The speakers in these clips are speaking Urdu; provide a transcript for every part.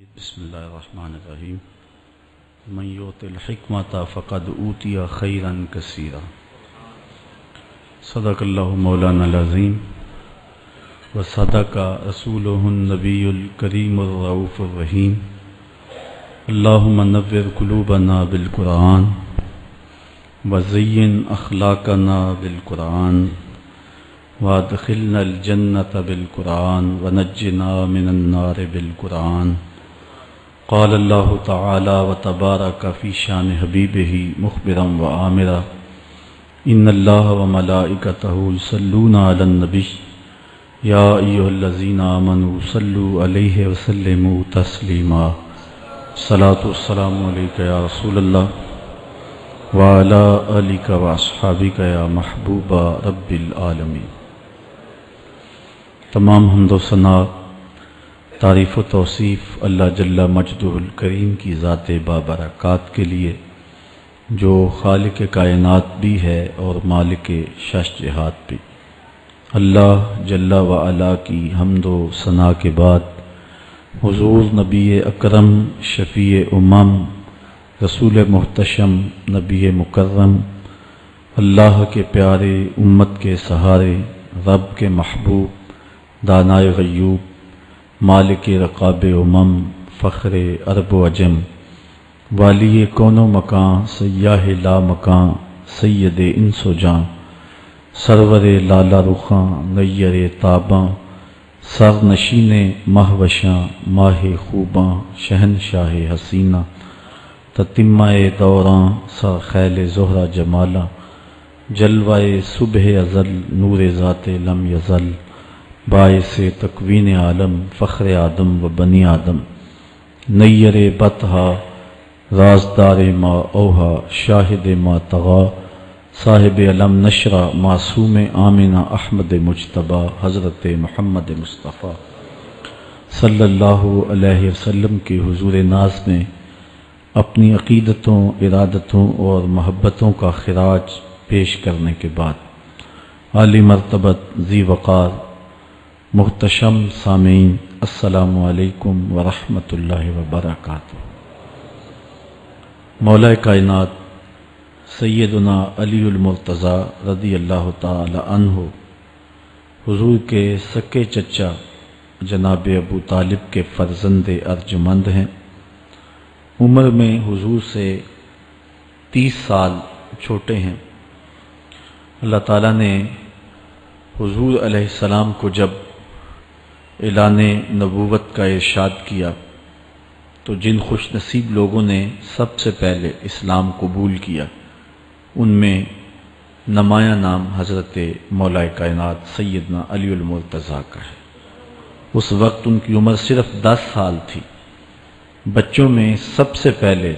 بسم اللہ الرحمن الرحیم من یؤت الحکمۃ فقد اوتی خیرا کثیرا صدق اللہ مولانا العظیم وصدق رسولہ النبی الکریم الرؤوف الرحیم اللہم نور قلوبنا بالقرآن وزین اخلاقنا بالقرآن وادخلنا الجنۃ بالقرآن ونجنا من النار بالقرآن قال اللہ تعالی وتبارک فی شان حبیبہ مخبرا وآمرا ان اللہ وملائکتہ یصلون علی النبی یا ایھا الذین آمنوا صلوا علیہ وسلموا تسلیما الصلاۃ والسلام علیک یا رسول اللہ وعلی آلک واصحابک یا محبوب رب العالمین۔ تمام حمد و ثنا تعریف و توصیف اللہ جل مجدہ الکریم کی ذات بابرکات کے لیے جو خالق کائنات بھی ہے اور مالک شش جہات بھی۔ اللہ جل وعلا کی حمد و ثنا کے بعد حضور نبی اکرم شفیع امم رسول محتشم نبی مکرم اللہ کے پیارے امت کے سہارے رب کے محبوب دانائے غیوب مالک رقاب امم فخر عرب و عجم والی کون و مکان سیاہ لا مکان سید انس و جاں سرور لالا رخاں نیر تاباں سر نشین مہوشاں ماہ خوباں شہنشاہ حسینہ تتمہ دوراں سر خیل زہرہ جمالا جلوہ صبح ازل نور ذات لم یزل باعث تکوین عالم فخر آدم و بنی آدم نیر بطحا رازدار ما اوہا شاہد ما طغا صاحب علم نشرہ معصوم آمنہ احمد مجتبیٰ حضرت محمد مصطفیٰ صلی اللہ علیہ وسلم کے حضور ناز میں اپنی عقیدتوں ارادتوں اور محبتوں کا خراج پیش کرنے کے بعد عالی مرتبت ذی وقار محتشم سامعین السلام علیکم ورحمۃ اللہ وبرکاتہ۔ مولا کائنات سیدنا علی المرتضیٰ رضی اللہ تعالی عنہ حضور کے سکے چچا جناب ابو طالب کے فرزند ارجمند ہیں۔ عمر میں حضور سے 30 سال چھوٹے ہیں۔ اللہ تعالیٰ نے حضور علیہ السلام کو جب اعلان نبوت کا ارشاد کیا تو جن خوش نصیب لوگوں نے سب سے پہلے اسلام قبول کیا ان میں نمایاں نام حضرت مولا کائنات سیدنا علی المرتضیٰ کا ہے۔ اس وقت ان کی عمر صرف 10 سال تھی۔ بچوں میں سب سے پہلے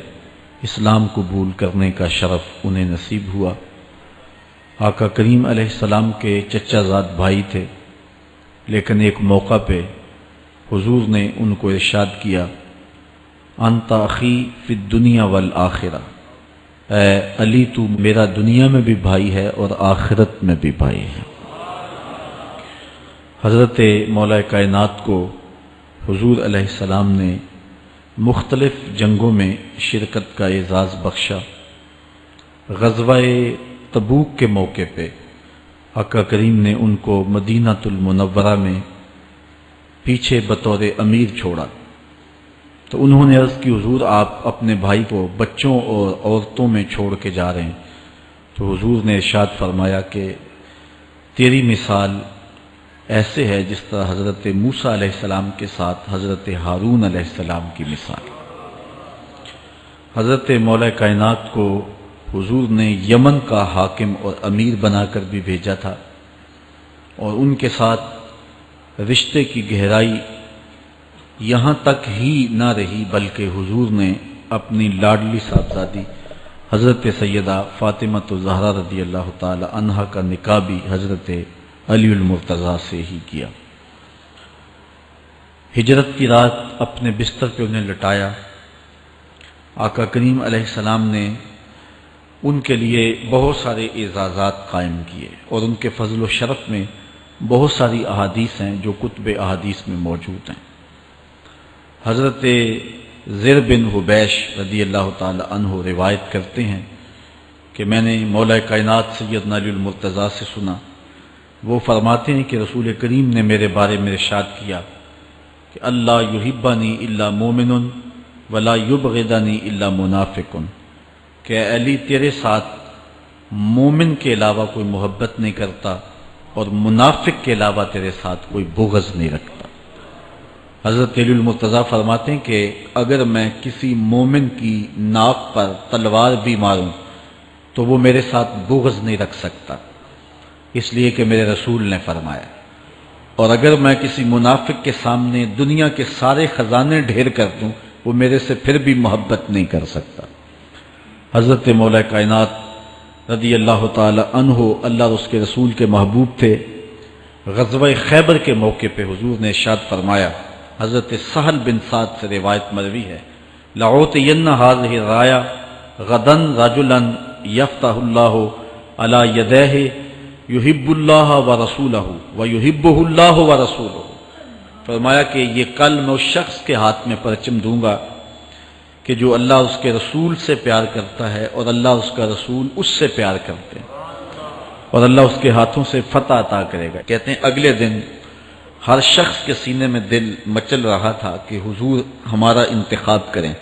اسلام قبول کرنے کا شرف انہیں نصیب ہوا۔ آقا کریم علیہ السلام کے چچا زاد بھائی تھے، لیکن ایک موقع پہ حضور نے ان کو ارشاد کیا انت اخی فی الدنیا والآخرہ، اے علی تو میرا دنیا میں بھی بھائی ہے اور آخرت میں بھی بھائی ہے۔ حضرت مولا کائنات کو حضور علیہ السلام نے مختلف جنگوں میں شرکت کا اعزاز بخشا۔ غزوہ تبوک کے موقع پہ آقا کریم نے ان کو مدینہ المنورہ میں پیچھے بطور امیر چھوڑا تو انہوں نے عرض کی حضور آپ اپنے بھائی کو بچوں اور عورتوں میں چھوڑ کے جا رہے ہیں، تو حضور نے ارشاد فرمایا کہ تیری مثال ایسے ہے جس طرح حضرت موسیٰ علیہ السلام کے ساتھ حضرت ہارون علیہ السلام کی مثال۔ حضرت مولا کائنات کو حضور نے یمن کا حاکم اور امیر بنا کر بھی بھیجا تھا، اور ان کے ساتھ رشتے کی گہرائی یہاں تک ہی نہ رہی بلکہ حضور نے اپنی لاڈلی صاحبزادی حضرت سیدہ فاطمۃ الزہرا رضی اللہ تعالی عنہا کا نکاح بھی حضرت علی المرتضیٰ سے ہی کیا۔ ہجرت کی رات اپنے بستر پہ انہیں لٹایا۔ آقا کریم علیہ السلام نے ان کے لیے بہت سارے اعزازات قائم کیے، اور ان کے فضل و شرف میں بہت ساری احادیث ہیں جو کتب احادیث میں موجود ہیں۔ حضرت زر بن حبیش رضی اللہ تعالی عنہ روایت کرتے ہیں کہ میں نے مولا کائنات سیدنا علی المرتضیٰ سے سنا، وہ فرماتے ہیں کہ رسول کریم نے میرے بارے میں ارشاد کیا کہ اللہ یحبنی الا مومن ولا یبغضنی الا منافق، کہ اے علی تیرے ساتھ مومن کے علاوہ کوئی محبت نہیں کرتا اور منافق کے علاوہ تیرے ساتھ کوئی بغض نہیں رکھتا۔ حضرت علی المرتضیٰ فرماتے ہیں کہ اگر میں کسی مومن کی ناک پر تلوار بھی ماروں تو وہ میرے ساتھ بغض نہیں رکھ سکتا، اس لیے کہ میرے رسول نے فرمایا، اور اگر میں کسی منافق کے سامنے دنیا کے سارے خزانے ڈھیر کر دوں وہ میرے سے پھر بھی محبت نہیں کر سکتا۔ حضرت مولا کائنات رضی اللہ تعالی عنہ اللہ اور اس کے رسول کے محبوب تھے۔ غزوہ خیبر کے موقع پہ حضور نے ارشاد فرمایا، حضرت سہل بن سعد سے روایت مروی ہے، لَأُعْطِيَنَّ هَذِهِ الرَّايَةَ غَدًا رَجُلًا يَفْتَحُ اللَّهُ عَلَى يَدَيْهِ يُحِبُّ اللَّهَ وَرَسُولَهُ وَيُحِبُّهُ اللَّهُ وَرَسُولُهُ۔ فرمایا کہ یہ کل میں اس شخص کے ہاتھ میں پرچم دوں گا کہ جو اللہ اس کے رسول سے پیار کرتا ہے اور اللہ اس کا رسول اس سے پیار کرتے ہیں، اور اللہ اس کے ہاتھوں سے فتح عطا کرے گا۔ کہتے ہیں اگلے دن ہر شخص کے سینے میں دل مچل رہا تھا کہ حضور ہمارا انتخاب کریں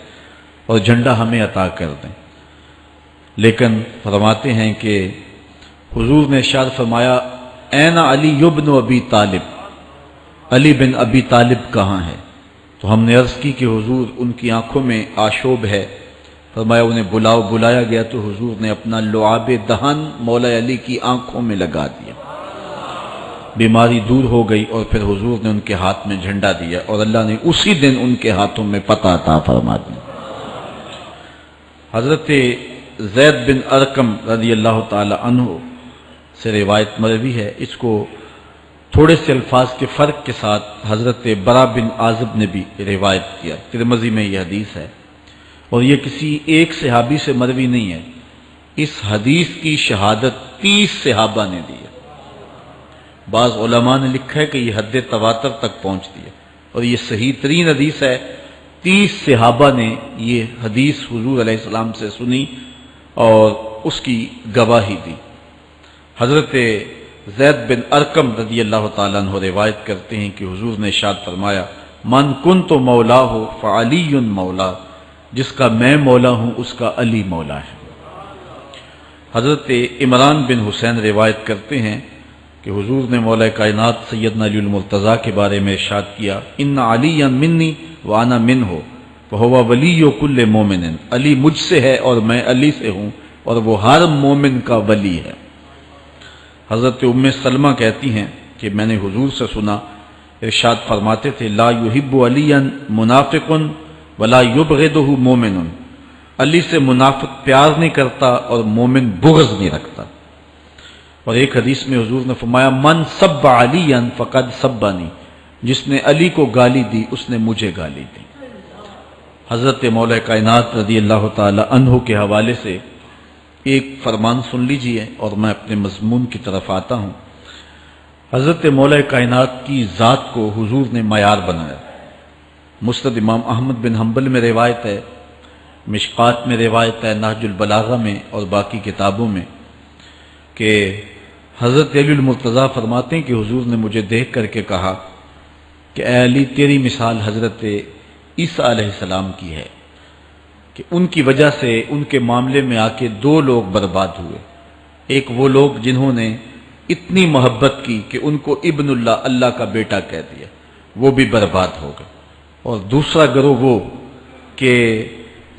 اور جھنڈا ہمیں عطا کر دیں، لیکن فرماتے ہیں کہ حضور نے ارشاد فرمایا، این علی بن ابی طالب، علی بن ابی طالب کہاں ہے؟ تو ہم نے عرض کی کہ حضور ان کی آنکھوں میں آشوب ہے۔ فرمایا انہیں بلاؤ۔ بلایا گیا تو حضور نے اپنا لعاب دہن مولا علی کی آنکھوں میں لگا دیا، بیماری دور ہو گئی، اور پھر حضور نے ان کے ہاتھ میں جھنڈا دیا اور اللہ نے اسی دن ان کے ہاتھوں میں فتح عطا فرما دی۔ حضرت زید بن ارقم رضی اللہ تعالی عنہ سے روایت مروی ہے، اس کو تھوڑے سے الفاظ کے فرق کے ساتھ حضرت برا بن عازب نے بھی روایت کیا، ترمذی میں یہ حدیث ہے، اور یہ کسی ایک صحابی سے مروی نہیں ہے، اس حدیث کی شہادت 30 صحابہ نے دی ہے۔ بعض علماء نے لکھا ہے کہ یہ حد تواتر تک پہنچتی ہے، اور یہ صحیح ترین حدیث ہے۔ 30 صحابہ نے یہ حدیث حضور علیہ السلام سے سنی اور اس کی گواہی دی۔ حضرت زید بن ارقم رضی اللہ تعالیٰ عنہ روایت کرتے ہیں کہ حضور نے ارشاد فرمایا، من کنت مولاہ فعلی مولا، جس کا میں مولا ہوں اس کا علی مولا ہے۔ حضرت عمران بن حسین روایت کرتے ہیں کہ حضور نے مولا کائنات سیدنا علی المرتضیٰ کے بارے میں ارشاد کیا، ان علی منی وانا منہ وہو ولی کل مومن، علی مجھ سے ہے اور میں علی سے ہوں اور وہ ہر مومن کا ولی ہے۔ حضرت ام سلمہ کہتی ہیں کہ میں نے حضور سے سنا، ارشاد فرماتے تھے، لا یحب علی منافق ولا یبغضہ مومن، علی سے منافق پیار نہیں کرتا اور مومن بغض نہیں رکھتا۔ اور ایک حدیث میں حضور نے فرمایا، من سب علی فقد سبنی، جس نے علی کو گالی دی اس نے مجھے گالی دی۔ حضرت مولا کائنات رضی اللہ تعالی عنہ کے حوالے سے ایک فرمان سن لیجئے اور میں اپنے مضمون کی طرف آتا ہوں۔ حضرت مولا کائنات کی ذات کو حضور نے معیار بنایا۔ مسند امام احمد بن حنبل میں روایت ہے، مشکات میں روایت ہے، نہج البلاغہ میں اور باقی کتابوں میں، کہ حضرت علی المرتضیٰ فرماتے ہیں کہ حضور نے مجھے دیکھ کر کے کہا کہ اے علی تیری مثال حضرت عیسیٰ علیہ السلام کی ہے، کہ ان کی وجہ سے ان کے معاملے میں آ کے 2 لوگ برباد ہوئے۔ ایک وہ لوگ جنہوں نے اتنی محبت کی کہ ان کو ابن اللہ، اللہ کا بیٹا کہہ دیا، وہ بھی برباد ہو گئے، اور دوسرا گروہ وہ کہ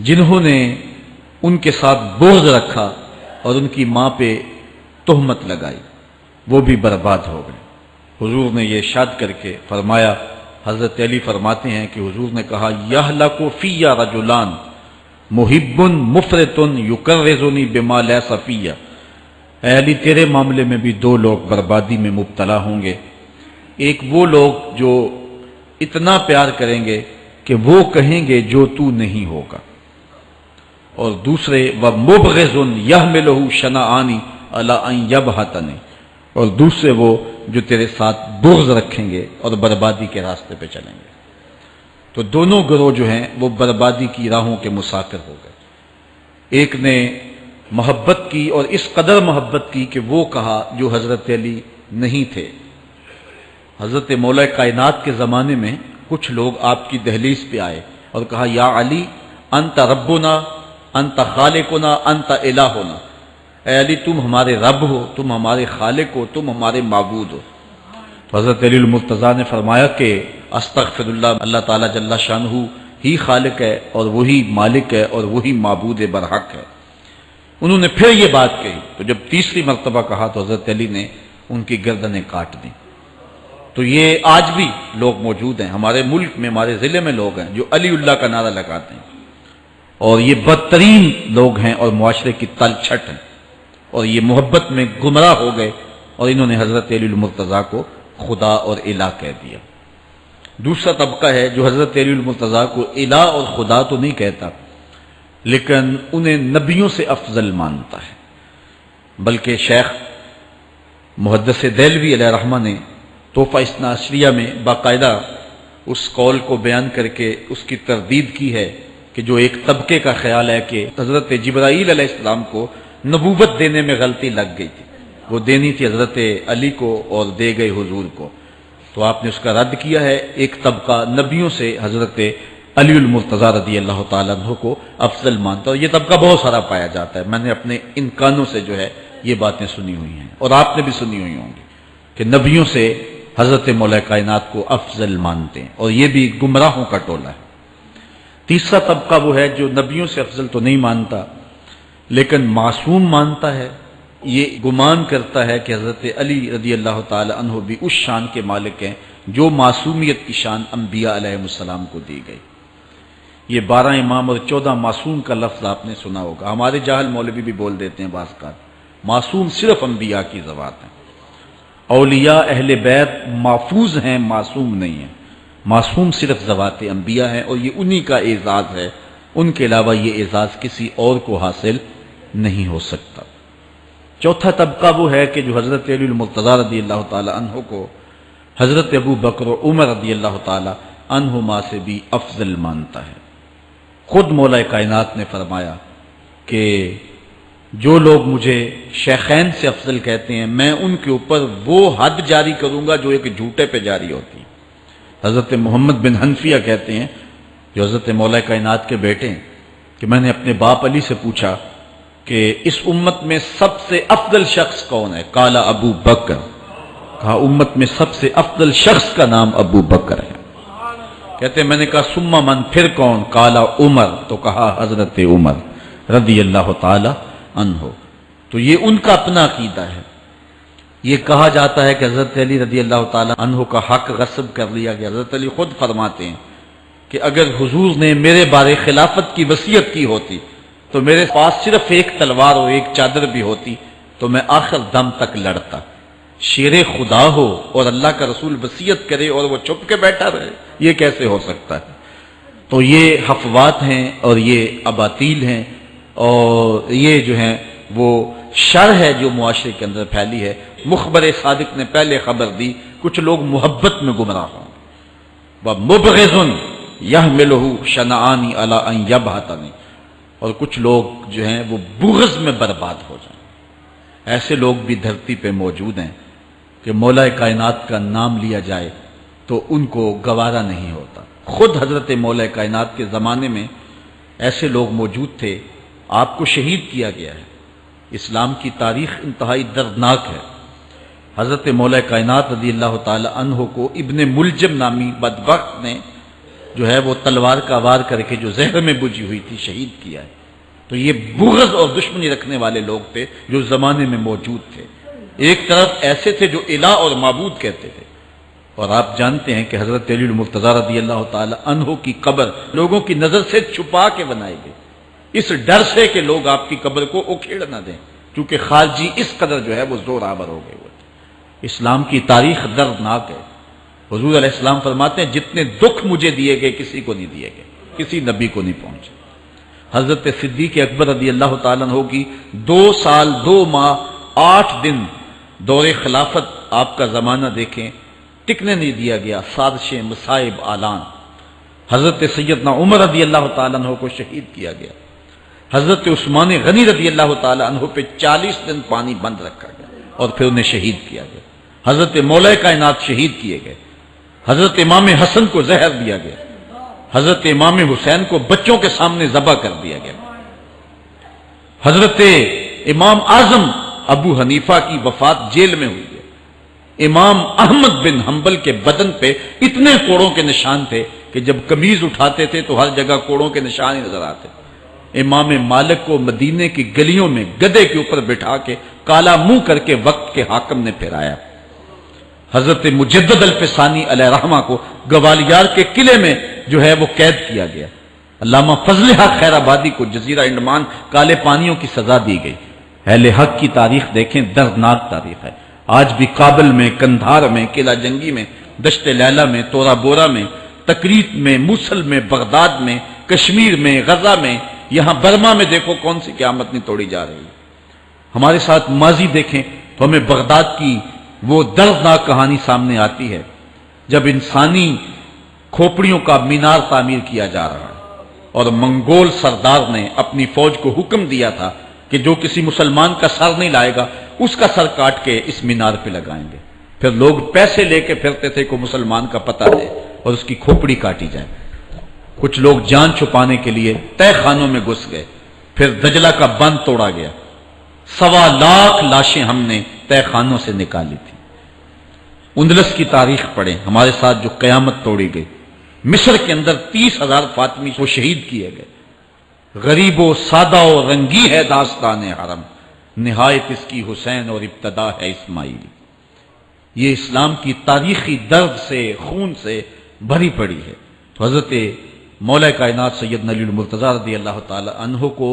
جنہوں نے ان کے ساتھ بغض رکھا اور ان کی ماں پہ تہمت لگائی، وہ بھی برباد ہو گئے۔ حضور نے یہ ارشاد کر کے فرمایا، حضرت علی فرماتے ہیں کہ حضور نے کہا، یہلک فی رجلان محب مفرط یکرزنی بما لیس فی، اے علی تیرے معاملے میں بھی 2 لوگ بربادی میں مبتلا ہوں گے۔ ایک وہ لوگ جو اتنا پیار کریں گے کہ وہ کہیں گے جو تو نہیں ہوگا، اور دوسرے وَمُبْغِضٌ يَحْمِلُهُ شَنَآنِ عَلَىٰ أَن يَبْهَتَنِ، اور دوسرے وہ جو تیرے ساتھ بغض رکھیں گے اور بربادی کے راستے پہ چلیں گے۔ تو دونوں گروہ جو ہیں وہ بربادی کی راہوں کے مسافر ہو گئے۔ ایک نے محبت کی اور اس قدر محبت کی کہ وہ کہا جو حضرت علی نہیں تھے۔ حضرت مولا کائنات کے زمانے میں کچھ لوگ آپ کی دہلیز پہ آئے اور کہا یا علی انت ربنا انت خالقنا انت الہنا، اے علی تم ہمارے رب ہو، تم ہمارے خالق ہو، تم ہمارے معبود ہو۔ تو حضرت علی المرتضیٰ نے فرمایا کہ استغفر اللہ، اللہ تعالیٰ جل شانہ ہی خالق ہے اور وہی مالک ہے اور وہی معبود برحق ہے۔ انہوں نے پھر یہ بات کہی تو جب تیسری مرتبہ کہا تو حضرت علی نے ان کی گردنیں کاٹ دیں۔ تو یہ آج بھی لوگ موجود ہیں ہمارے ملک میں، ہمارے ضلع میں لوگ ہیں جو علی اللہ کا نعرہ لگاتے ہیں، اور یہ بدترین لوگ ہیں اور معاشرے کی تل چھٹ ہیں، اور یہ محبت میں گمراہ ہو گئے اور انہوں نے حضرت علی المرتضیٰ کو خدا اور الہ کہہ دیا۔ دوسرا طبقہ ہے جو حضرت علی المرتضیٰ کو الہ اور خدا تو نہیں کہتا، لیکن انہیں نبیوں سے افضل مانتا ہے۔ بلکہ شیخ محدث دہلوی علیہ رحمہ نے تحفہ اثنا عشریہ میں باقاعدہ اس قول کو بیان کر کے اس کی تردید کی ہے کہ جو ایک طبقے کا خیال ہے کہ حضرت جبرائیل علیہ السلام کو نبوت دینے میں غلطی لگ گئی تھی، وہ دینی تھی حضرت علی کو اور دے گئے حضور کو، تو آپ نے اس کا رد کیا ہے۔ ایک طبقہ نبیوں سے حضرت علی المرتضیٰ رضی اللہ تعالیٰ عنہ کو افضل مانتا ہے، اور یہ طبقہ بہت سارا پایا جاتا ہے۔ میں نے اپنے ان کانوں سے جو ہے یہ باتیں سنی ہوئی ہیں اور آپ نے بھی سنی ہوئی ہوں گی کہ نبیوں سے حضرت مولا کائنات کو افضل مانتے ہیں، اور یہ بھی گمراہوں کا ٹولہ ہے۔ تیسرا طبقہ وہ ہے جو نبیوں سے افضل تو نہیں مانتا لیکن معصوم مانتا ہے، یہ گمان کرتا ہے کہ حضرت علی رضی اللہ تعالی عنہ بھی اس شان کے مالک ہیں جو معصومیت کی شان انبیاء علیہ السلام کو دی گئی۔ یہ 12 امام اور 14 معصوم کا لفظ آپ نے سنا ہوگا، ہمارے جاہل مولوی بھی بول دیتے ہیں بعض کا، معصوم صرف انبیاء کی ذوات ہیں۔ اولیاء اہل بیت محفوظ ہیں، معصوم نہیں ہیں۔ معصوم صرف ذوات انبیاء ہیں، اور یہ انہی کا اعزاز ہے، ان کے علاوہ یہ اعزاز کسی اور کو حاصل نہیں ہو سکتا۔ چوتھا طبقہ وہ ہے کہ جو حضرت علی المرتضیٰ رضی اللہ تعالی عنہ کو حضرت ابو بکر و عمر رضی اللہ تعالی عنہما سے بھی افضل مانتا ہے۔ خود مولا کائنات نے فرمایا کہ جو لوگ مجھے شیخین سے افضل کہتے ہیں میں ان کے اوپر وہ حد جاری کروں گا جو ایک جھوٹے پہ جاری ہوتی ہے۔ حضرت محمد بن حنفیہ کہتے ہیں جو حضرت مولا کائنات کے بیٹے ہیں کہ میں نے اپنے باپ علی سے پوچھا کہ اس امت میں سب سے افضل شخص کون ہے؟ قال ابو بکر، کہا امت میں سب سے افضل شخص کا نام ابو بکر ہے۔ کہتے ہیں میں نے کہا ثم من، پھر کون؟ قال عمر، تو کہا حضرت عمر رضی اللہ تعالی عنہ۔ تو یہ ان کا اپنا عقیدہ ہے۔ یہ کہا جاتا ہے کہ حضرت علی رضی اللہ تعالی عنہ کا حق غصب کر لیا گیا۔ حضرت علی خود فرماتے ہیں کہ اگر حضور نے میرے بارے خلافت کی وصیت کی ہوتی تو میرے پاس صرف ایک تلوار اور ایک چادر بھی ہوتی تو میں آخر دم تک لڑتا۔ شیر خدا ہو اور اللہ کا رسول وصیت کرے اور وہ چھپ کے بیٹھا رہے، یہ کیسے ہو سکتا ہے؟ تو یہ حفوات ہیں اور یہ اباطیل ہیں، اور یہ جو ہیں وہ شر ہے جو معاشرے کے اندر پھیلی ہے۔ مخبر صادق نے پہلے خبر دی کچھ لوگ محبت میں گمراہ ہوں، وَمُبْغِضٌ يَحْمِلُهُ شَنَآنِ عَلَىٰ أَن يَبْهَتَنِ، اور کچھ لوگ جو ہیں وہ بغض میں برباد ہو جائیں۔ ایسے لوگ بھی دھرتی پہ موجود ہیں کہ مولا کائنات کا نام لیا جائے تو ان کو گوارا نہیں ہوتا۔ خود حضرت مولا کائنات کے زمانے میں ایسے لوگ موجود تھے، آپ کو شہید کیا گیا ہے۔ اسلام کی تاریخ انتہائی دردناک ہے۔ حضرت مولا کائنات رضی اللہ تعالی عنہ کو ابن ملجم نامی بدبخت نے جو ہے وہ تلوار کا وار کر کے جو زہر میں بجھی ہوئی تھی شہید کیا ہے۔ تو یہ بغض اور دشمنی رکھنے والے لوگ تھے جو زمانے میں موجود تھے۔ ایک طرف ایسے تھے جو الہ اور معبود کہتے تھے، اور آپ جانتے ہیں کہ حضرت علی المرتضیٰ رضی اللہ تعالی عنہ کی قبر لوگوں کی نظر سے چھپا کے بنائی گئی، اس ڈر سے کہ لوگ آپ کی قبر کو اکھیڑ نہ دیں، کیونکہ خارجی اس قدر جو ہے وہ زور آور ہو گئے ہوئے تھے۔ اسلام کی تاریخ دردناک ہے۔ حضور علیہ السلام فرماتے ہیں جتنے دکھ مجھے دیے گئے کسی کو نہیں دیے گئے، کسی نبی کو نہیں پہنچے۔ حضرت صدیق اکبر رضی اللہ تعالیٰ عنہ کی 2 سال 2 ماہ 8 دن دور خلافت، آپ کا زمانہ دیکھیں، ٹکنے نہیں دیا گیا، سازشیں، مصائب، اعلان۔ حضرت سیدنا عمر رضی اللہ تعالیٰ عنہ کو شہید کیا گیا، حضرت عثمان غنی رضی اللہ تعالیٰ عنہ پہ 40 دن پانی بند رکھا گیا اور پھر انہیں شہید کیا گیا، حضرت مولا کائنات شہید کیے گئے، حضرت امام حسن کو زہر دیا گیا، حضرت امام حسین کو بچوں کے سامنے ذبح کر دیا گیا، حضرت امام اعظم ابو حنیفہ کی وفات جیل میں ہوئی ہے، امام احمد بن حنبل کے بدن پہ اتنے کوڑوں کے نشان تھے کہ جب قمیض اٹھاتے تھے تو ہر جگہ کوڑوں کے نشان ہی نظر آتے، امام مالک کو مدینے کی گلیوں میں گدھے کے اوپر بٹھا کے کالا منہ کر کے وقت کے حاکم نے پھرایا، حضرت مجدد الفسانی علیہ رحمہ کو گوالیار کے قلعے میں جو ہے وہ قید کیا گیا، علامہ فضل حق خیر آبادی کو جزیرہ انڈمان کالے پانیوں کی سزا دی گئی۔ اہل حق کی تاریخ دیکھیں، دردناک تاریخ ہے، آج بھی کابل میں، کندھار میں، قلعہ جنگی میں، دشت لیلہ میں، تورا بورا میں، تکریت میں، موصل میں، بغداد میں، کشمیر میں، غزہ میں، یہاں برما میں دیکھو کون سی قیامت نہیں توڑی جا رہی ہے۔ ہمارے ساتھ ماضی دیکھیں تو ہمیں بغداد کی وہ دردناک کہانی سامنے آتی ہے جب انسانی کھوپڑیوں کا مینار تعمیر کیا جا رہا ہے اور منگول سردار نے اپنی فوج کو حکم دیا تھا کہ جو کسی مسلمان کا سر نہیں لائے گا اس کا سر کاٹ کے اس مینار پہ لگائیں گے، پھر لوگ پیسے لے کے پھرتے تھے کہ مسلمان کا پتہ دے اور اس کی کھوپڑی کاٹی جائے۔ کچھ لوگ جان چھپانے کے لیے تہہ خانوں میں گھس گئے، پھر دجلہ کا بند توڑا گیا، 1.25 لاکھ لاشیں ہم نے تہہ خانوں سے نکالی تھی۔ اندلس کی تاریخ پڑھیں، ہمارے ساتھ جو قیامت توڑی گئی، مصر کے اندر 30,000 فاطمی کو شہید کیے گئے۔ غریب و سادہ و رنگی ہے داستان حرم، نہایت اس کی حسین اور ابتدا ہے اسماعیل۔ یہ اسلام کی تاریخی درد سے، خون سے بھری پڑی ہے۔ تو حضرت مولا کائنات سیدنا علی المرتضیٰ رضی اللہ تعالی عنہ کو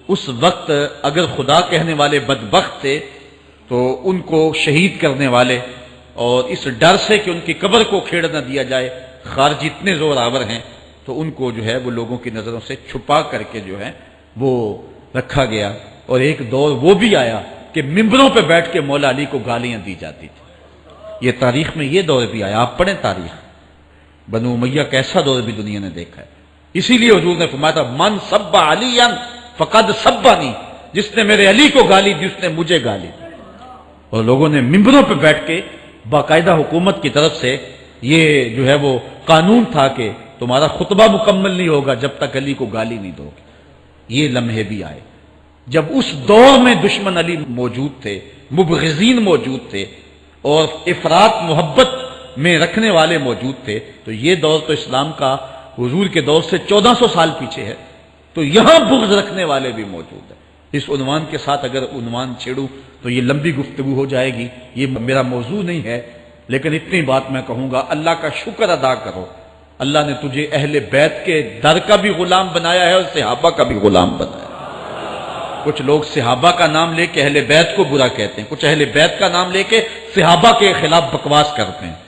اس وقت اگر خدا کہنے والے بدبخت تھے تو ان کو شہید کرنے والے اور اس ڈر سے کہ ان کی قبر کو کھیڑ نہ دیا جائے، خارجی اتنے زور آور ہیں تو ان کو جو ہے وہ لوگوں کی نظروں سے چھپا کر کے جو ہے وہ رکھا گیا۔ اور ایک دور وہ بھی آیا کہ ممبروں پہ بیٹھ کے مولا علی کو گالیاں دی جاتی تھی۔ یہ تاریخ میں یہ دور بھی آیا، آپ پڑھیں تاریخ، بنو امیہ کیسا دور بھی دنیا نے دیکھا ہے۔ اسی لیے حضور نے فرمایا تھا من سب علی فقد سبانی، جس نے میرے علی کو گالی دی اس نے مجھے گالی دی۔ اور لوگوں نے ممبروں پہ بیٹھ کے باقاعدہ حکومت کی طرف سے یہ جو ہے وہ قانون تھا کہ تمہارا خطبہ مکمل نہیں ہوگا جب تک علی کو گالی نہیں دو گے۔ یہ لمحے بھی آئے جب اس دور میں دشمن علی موجود تھے، مبغضین موجود تھے اور افراط محبت میں رکھنے والے موجود تھے، تو یہ دور تو اسلام کا حضور کے دور سے 1400 سال پیچھے ہے، تو یہاں بغض رکھنے والے بھی موجود ہیں۔ اس عنوان کے ساتھ اگر عنوان چھیڑوں تو یہ لمبی گفتگو ہو جائے گی، یہ میرا موضوع نہیں ہے، لیکن اتنی بات میں کہوں گا، اللہ کا شکر ادا کرو، اللہ نے تجھے اہل بیت کے در کا بھی غلام بنایا ہے اور صحابہ کا بھی غلام بنایا ہے۔ کچھ لوگ صحابہ کا نام لے کے اہل بیت کو برا کہتے ہیں، کچھ اہل بیت کا نام لے کے صحابہ کے خلاف بکواس کرتے ہیں۔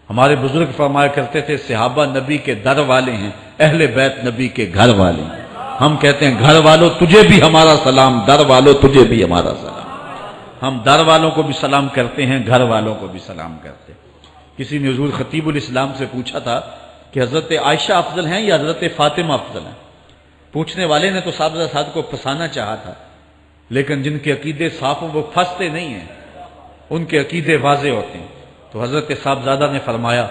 ہمارے بزرگ فرمایا کرتے تھے صحابہ نبی کے در والے ہیں، اہل بیت نبی کے گھر والے ہیں۔ ہم کہتے ہیں گھر والوں تجھے بھی ہمارا سلام، در والوں تجھے بھی ہمارا سلام۔ ہم در والوں کو بھی سلام کرتے ہیں، گھر والوں کو بھی سلام کرتے ہیں۔ کسی نے حضور خطیب الاسلام سے پوچھا تھا کہ حضرت عائشہ افضل ہیں یا حضرت فاطمہ افضل ہیں؟ پوچھنے والے نے تو صاحب کو پھنسانا چاہا تھا، لیکن جن کے عقیدے صاف ہوں وہ پھنستے نہیں ہیں، ان کے عقیدے واضح ہوتے ہیں۔ تو حضرت صاحبزادہ نے فرمایا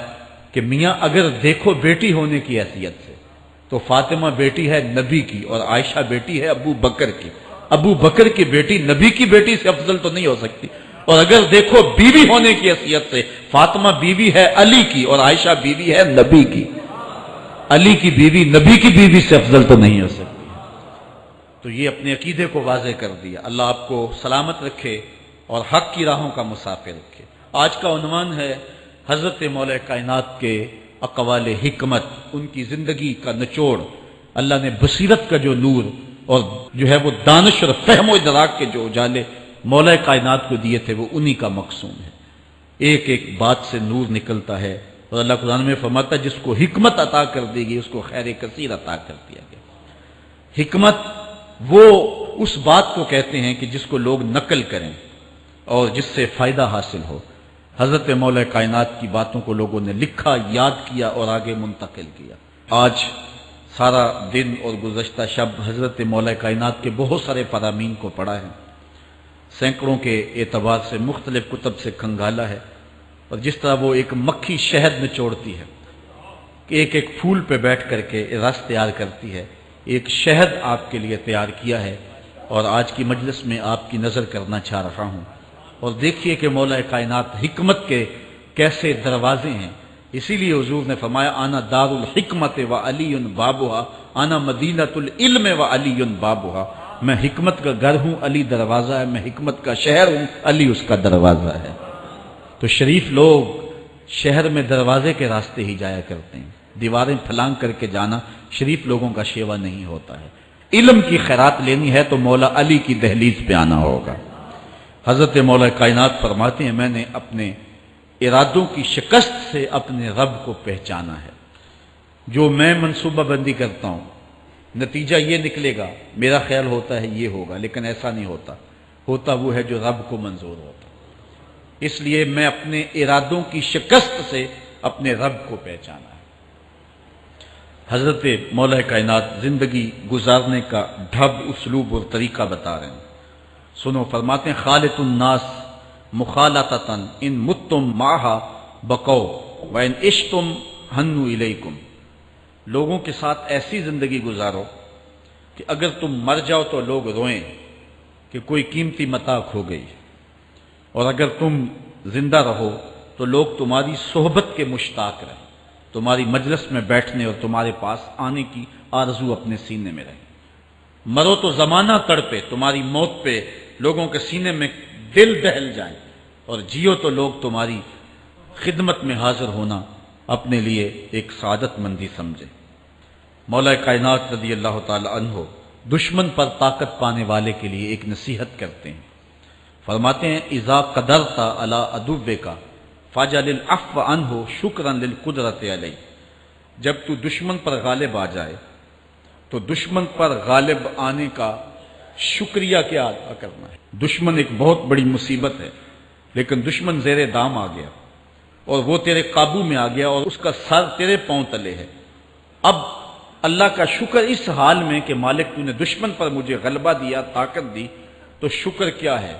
کہ میاں اگر دیکھو بیٹی ہونے کی حیثیت سے تو فاطمہ بیٹی ہے نبی کی اور عائشہ بیٹی ہے ابو بکر کی۔ ابو بکر کی بیٹی نبی کی بیٹی سے افضل تو نہیں ہو سکتی، اور اگر دیکھو بیوی ہونے کی حیثیت سے فاطمہ بیوی ہے علی کی اور عائشہ بیوی ہے نبی کی۔ علی کی بیوی نبی کی بیوی سے افضل تو نہیں ہو سکتی۔ تو یہ اپنے عقیدے کو واضح کر دیا۔ اللہ آپ کو سلامت رکھے اور حق کی راہوں کا مسافر رکھے۔ آج کا عنوان ہے حضرت مولا کائنات کے اقوال حکمت، ان کی زندگی کا نچوڑ۔ اللہ نے بصیرت کا جو نور اور جو ہے وہ دانش اور فہم و ادراک کے جو اجالے مولا کائنات کو دیے تھے وہ انہی کا مقصود ہے۔ ایک ایک بات سے نور نکلتا ہے، اور اللہ قرآن میں فرماتا ہے جس کو حکمت عطا کر دی گئی اس کو خیر کثیر عطا کر دیا گیا۔ حکمت وہ اس بات کو کہتے ہیں کہ جس کو لوگ نقل کریں اور جس سے فائدہ حاصل ہو۔ حضرت مولا کائنات کی باتوں کو لوگوں نے لکھا، یاد کیا اور آگے منتقل کیا۔ آج سارا دن اور گزشتہ شب حضرت مولا کائنات کے بہت سارے فرامین کو پڑھا ہے، سینکڑوں کے اعتبار سے مختلف کتب سے کھنگالا ہے، اور جس طرح وہ ایک مکھی شہد نچوڑتی ہے کہ ایک ایک پھول پہ بیٹھ کر کے رس تیار کرتی ہے، ایک شہد آپ کے لیے تیار کیا ہے، اور آج کی مجلس میں آپ کی نظر کرنا چاہ رہا ہوں۔ اور دیکھیے کہ مولا کائنات حکمت کے کیسے دروازے ہیں، اسی لیے حضور نے فرمایا آنا دار الحکمت و علی بابھا، آنا مدینۃ العلم و علی بابھا، میں حکمت کا گھر ہوں، علی دروازہ ہے، میں حکمت کا شہر ہوں، علی اس کا دروازہ ہے۔ تو شریف لوگ شہر میں دروازے کے راستے ہی جایا کرتے ہیں، دیواریں پھلانگ کر کے جانا شریف لوگوں کا شیوا نہیں ہوتا ہے۔ علم کی خیرات لینی ہے تو مولا علی کی دہلیز پہ آنا ہوگا۔ حضرت مولا کائنات فرماتے ہیں میں نے اپنے ارادوں کی شکست سے اپنے رب کو پہچانا ہے، جو میں منصوبہ بندی کرتا ہوں نتیجہ یہ نکلے گا، میرا خیال ہوتا ہے یہ ہوگا، لیکن ایسا نہیں ہوتا، ہوتا وہ ہے جو رب کو منظور ہوتا۔ اس لیے میں اپنے ارادوں کی شکست سے اپنے رب کو پہچانا ہے۔ حضرت مولا کائنات زندگی گزارنے کا ڈھب، اسلوب اور طریقہ بتا رہے ہیں، سنو۔ فرماتے ہیں خالط الناس مخالطتاً ان متم معہا بقو وان عشتم ہنو الیکم، لوگوں کے ساتھ ایسی زندگی گزارو کہ اگر تم مر جاؤ تو لوگ روئیں کہ کوئی قیمتی متاع کھو گئی، اور اگر تم زندہ رہو تو لوگ تمہاری صحبت کے مشتاق رہیں، تمہاری مجلس میں بیٹھنے اور تمہارے پاس آنے کی آرزو اپنے سینے میں رہے۔ مرو تو زمانہ تڑپے، تمہاری موت پہ لوگوں کے سینے میں دل دہل جائیں، اور جیو تو لوگ تمہاری خدمت میں حاضر ہونا اپنے لیے ایک سعادت مندی سمجھے۔ مولا کائنات رضی اللہ تعالی عنہ دشمن پر طاقت پانے والے کے لیے ایک نصیحت کرتے ہیں، فرماتے ہیں اذا قدرت علی عدوک فاجعل العفو عنہ شکرا للقدرت علیہ، جب تو دشمن پر غالب آ جائے تو دشمن پر غالب آنے کا شکریہ کیا ادا کرنا ہے۔ دشمن ایک بہت بڑی مصیبت ہے، لیکن دشمن زیر دام آ گیا اور وہ تیرے قابو میں آ گیا اور اس کا سر تیرے پاؤں تلے ہے۔ اب اللہ کا شکر اس حال میں کہ مالک تو نے دشمن پر مجھے غلبہ دیا، طاقت دی، تو شکر کیا ہے؟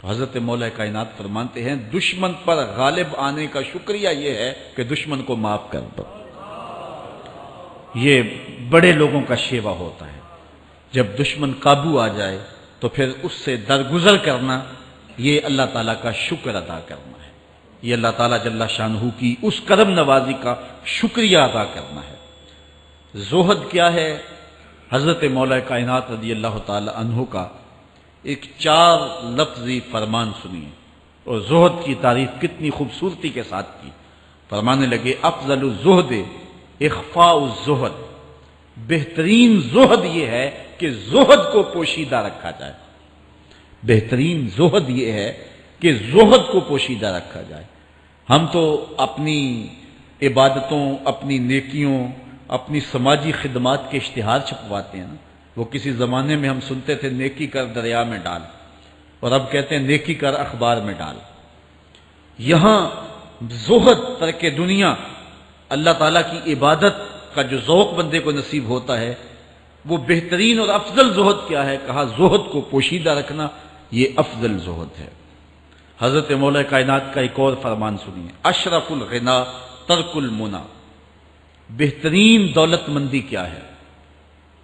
تو حضرت مولا کائنات فرماتے ہیں دشمن پر غالب آنے کا شکریہ یہ ہے کہ دشمن کو معاف کر دو۔ یہ بڑے لوگوں کا شیوا ہوتا ہے، جب دشمن قابو آ جائے تو پھر اس سے درگزر کرنا، یہ اللہ تعالیٰ کا شکر ادا کرنا ہے، یہ اللہ تعالیٰ جل شانہ کی اس کرم نوازی کا شکریہ ادا کرنا ہے۔ زہد کیا ہے؟ حضرت مولا کائنات رضی اللہ تعالی عنہ کا ایک 4 لفظی فرمان سنیے، اور زہد کی تعریف کتنی خوبصورتی کے ساتھ کی۔ فرمانے لگے افضل الزہد اخفاء الزہد، بہترین زہد یہ ہے کہ زہد کو پوشیدہ رکھا جائے، بہترین زہد یہ ہے کہ زہد کو پوشیدہ رکھا جائے۔ ہم تو اپنی عبادتوں، اپنی نیکیوں، اپنی سماجی خدمات کے اشتہار چھپواتے ہیں نا۔ وہ کسی زمانے میں ہم سنتے تھے نیکی کر دریا میں ڈال، اور اب کہتے ہیں نیکی کر اخبار میں ڈال۔ یہاں زہد، ترک دنیا، اللہ تعالیٰ کی عبادت کا جو ذوق بندے کو نصیب ہوتا ہے، وہ بہترین اور افضل زہد کیا ہے؟ کہا زہد کو پوشیدہ رکھنا، یہ افضل زہد ہے۔ حضرت مولا کائنات کا ایک اور فرمان سنیے، اشرف الغنا ترک المنا، بہترین دولت مندی کیا ہے؟